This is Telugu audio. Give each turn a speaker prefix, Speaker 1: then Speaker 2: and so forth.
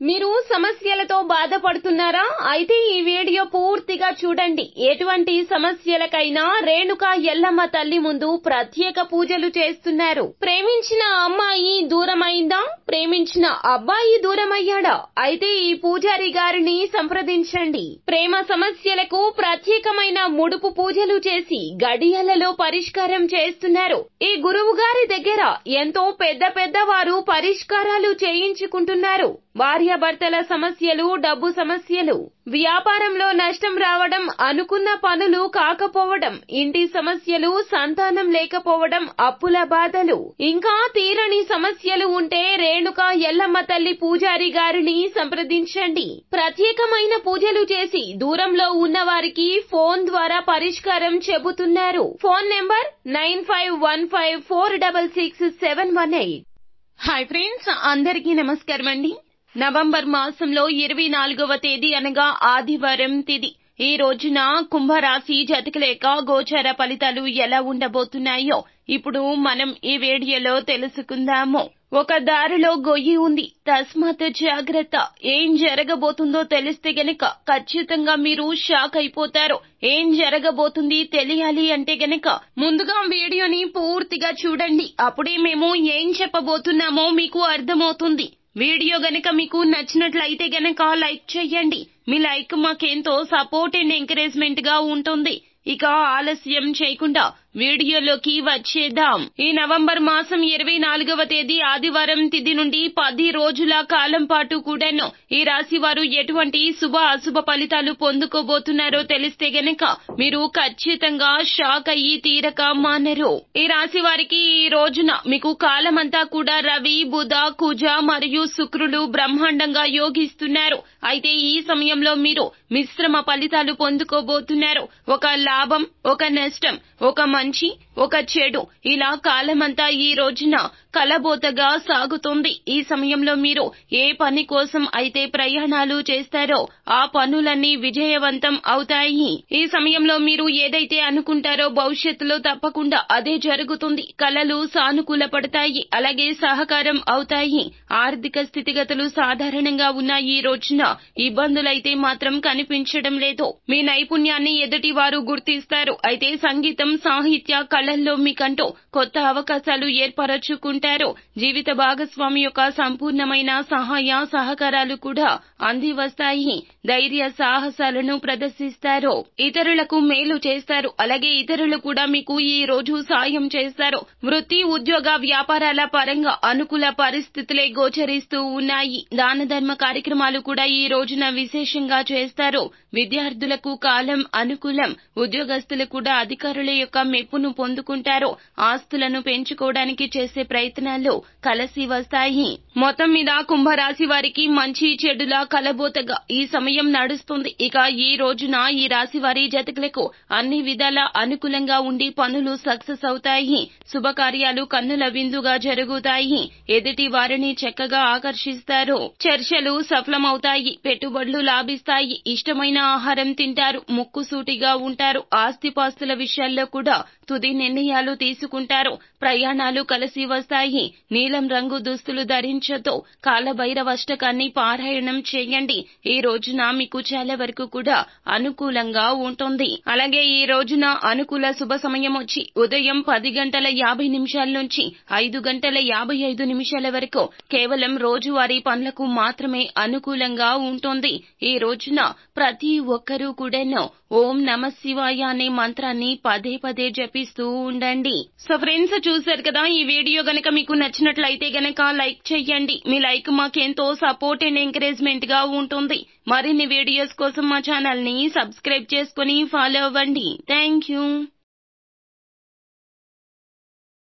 Speaker 1: మీరు సమస్యలతో బాధపడుతున్నారా? అయితే ఈ వీడియో పూర్తిగా చూడండి. ఎటువంటి సమస్యలకైనా రేణుకా ఎల్లమ్మ తల్లి ముందు ప్రత్యేక పూజలు చేస్తున్నారు. ప్రేమించిన అమ్మాయి దూరమైందా? ప్రేమించిన అబ్బాయి దూరమయ్యాడా? అయితే ఈ పూజారి గారిని సంప్రదించండి. ప్రేమ సమస్యలకు ప్రత్యేకమైన ముడుపు పూజలు చేసి గడియలలో పరిష్కారం చేస్తున్నారు. ఈ గురువు గారి దగ్గర ఎంతో పెద్ద వారు పరిష్కారాలు చేయించుకుంటున్నారు. భార్యాభర్తల సమస్యలు, డబ్బు సమస్యలు, వ్యాపారంలో నష్టం రావడం, అనుకున్న పనులు కాకపోవడం, ఇంటి సమస్యలు, సంతానం లేకపోవడం, అప్పుల బాధలు, ఇంకా తీరని సమస్యలు ఉంటే రేణుకా ఎల్లమ్మ తల్లి పూజారి గారిని సంప్రదించండి. ప్రత్యేకమైన పూజలు చేసి దూరంలో ఉన్న వారికి ఫోన్ ద్వారా పరిష్కారం చెబుతున్నారు. Phone number 9515466718. హాయ్ ఫ్రెండ్స్, అందరికీ నమస్కారం అండి. నవంబర్ మాసంలో 24వ తేదీ అనగా ఆదివారం తిథి. ఈ రోజున కుంభరాశి జాతకుల యొక్క గోచార ఫలితాలు ఎలా ఉండబోతున్నాయో ఇప్పుడు మనం ఈ వీడియోలో తెలుసుకుందాము. ఒక దారిలో గొయ్యి ఉంది, తస్మాత్ జాగ్రత్త. ఏం జరగబోతుందో తెలిస్తే గనక ఖచ్చితంగా మీరు షాక్ అయిపోతారు. ఏం జరగబోతుంది తెలియాలి అంటే గనక ముందుగా వీడియోని పూర్తిగా చూడండి. అప్పుడే మేము ఏం చెప్పబోతున్నామో మీకు అర్థమవుతుంది. వీడియో గనక మీకు నచ్చినట్లయితే గనక లైక్ చేయండి. మీ లైక్ మాకెంతో సపోర్ట్ అండ్ ఎంకరేజ్మెంట్ గా ఉంటుంది. ఇక ఆలస్యం చేయకుండా వీడియోలోకి వచ్చేద్దాం. ఈ నవంబర్ మాసం 24వ తేదీ ఆదివారం తిథి నుండి 10 రోజుల కాలం పాటు కూడాను ఈ రాశి వారు ఎటువంటి శుభ అశుభ ఫలితాలు పొందుకోబోతున్నారో తెలిస్తే గనక మీరు ఖచ్చితంగా షాక్ అయ్యి తీరక మానరు. ఈ రాశి వారికి ఈ రోజున మీకు కాలమంతా కూడా రవి, బుధ, కుజ మరియు శుక్రులు బ్రహ్మాండంగా యోగిస్తున్నారు. అయితే ఈ సమయంలో మీరు మిశ్రమ ఫలితాలు పొందుకోబోతున్నారు. ఒక లాభం, ఒక నష్టం, ఒక మంచి, ఒక చెడు, ఇలా కాలమంతా ఈ రోజున కలబోతగా సాగుతుంది. ఈ సమయంలో మీరు ఏ పని కోసం అయితే ప్రయాణాలు చేస్తారో ఆ పనులన్నీ విజయవంతం అవుతాయి. ఈ సమయంలో మీరు ఏదైతే అనుకుంటారో భవిష్యత్తులో తప్పకుండా అదే జరుగుతుంది. కలలు సానుకూల పడతాయి, అలాగే సహకారం అవుతాయి. ఆర్థిక స్థితిగతులు సాధారణంగా ఉన్న ఈ రోజున ఇబ్బందులైతే మాత్రం కనిపించడం లేదు. మీ నైపుణ్యాన్ని ఎదుటి వారు గుర్తిస్తారు. అయితే సంగీతం, సాహిత్య, కళల్లో మీకంటూ కొత్త అవకాశాలు ఏర్పరచుకుంటారు. జీవిత భాగస్వామి యొక్క సంపూర్ణమైన సహాయ సహకారాలు కూడా అంది వస్తాయి. ధైర్య సాహసాలను ప్రదర్శిస్తారు. ఇతరులకు మేలు చేస్తారు. అలాగే ఇతరులు కూడా మీకు ఈ రోజు సాయం చేస్తారు. వృత్తి, ఉద్యోగ, వ్యాపారాల పరంగా అనుకూల పరిస్థితులే గోచరిస్తూ ఉన్నాయి. దాన ధర్మ కార్యక్రమాలు కూడా ఈ రోజున విశేషంగా చేస్తారు. విద్యార్థులకు కాలం అనుకూలం. ఉద్యోగస్తులు కూడా అధికారుల యొక్క మెప్పును పొందుకుంటారు. ఆస్తులను పెంచుకోవడానికి చేసే ప్రయత్నాల్లో కలిసి వస్తాయి. మొత్తం మీద కుంభరాశి వారికి మంచి చెడుల కలబోతగా ఈ సమయం నడుస్తుంది. ఇక ఈ రోజున ఈ రాశి వారి జాతకులకు అన్ని విధాల అనుకూలంగా ఉండి పనులు సక్సెస్ అవుతాయి. శుభకార్యాలు కన్నుల విందుగా జరుగుతాయి. ఎదుటి వారిని చక్కగా ఆకర్షిస్తారు. చర్చలు సఫలమవుతాయి. పెట్టుబడులు లాభిస్తాయి. ఇష్టమైన ఆహారం తింటారు. ముక్కుసూటిగా ఉంటారు. ఆస్తిపాస్తుల విషయాల్లో కూడా తుది నిర్ణయాలు తీసుకుంటారు. ప్రయాణాలు కలిసి వస్తాయి. నీలం రంగు దుస్తులు ధరించతో కాలభైరవాష్టకాన్ని పారాయణం చేయండి. ఈ రోజున మీకు చాలా వరకు కూడా అనుకూలంగా ఉంటుంది. అలాగే ఈ రోజున అనుకూల శుభ సమయం వచ్చి ఉదయం 10:50 నుంచి 5:55 వరకు. కేవలం రోజువారీ పనులకు మాత్రమే అనుకూలంగా ఉంటుంది. ఈ రోజున ప్రతి ఒక్కరూ కూడాను ఓం నమః శివాయ అనే మంత్రాన్ని పదే జపిస్తూ ఉండండి. సో ఫ్రెండ్స్, చూశారు కదా, ఈ వీడియో గనక మీకు నచ్చినట్లయితే గనక లైక్ చేయండి. మీ లైక్ మాకెంతో సపోర్ట్ అండ్ ఎంకరేజ్మెంట్ గా ఉంటుంది. మరిన్ని వీడియోస్ కోసం మా ఛానల్ ని సబ్స్క్రైబ్ చేసుకుని ఫాలో అవ్వండి. Thank you.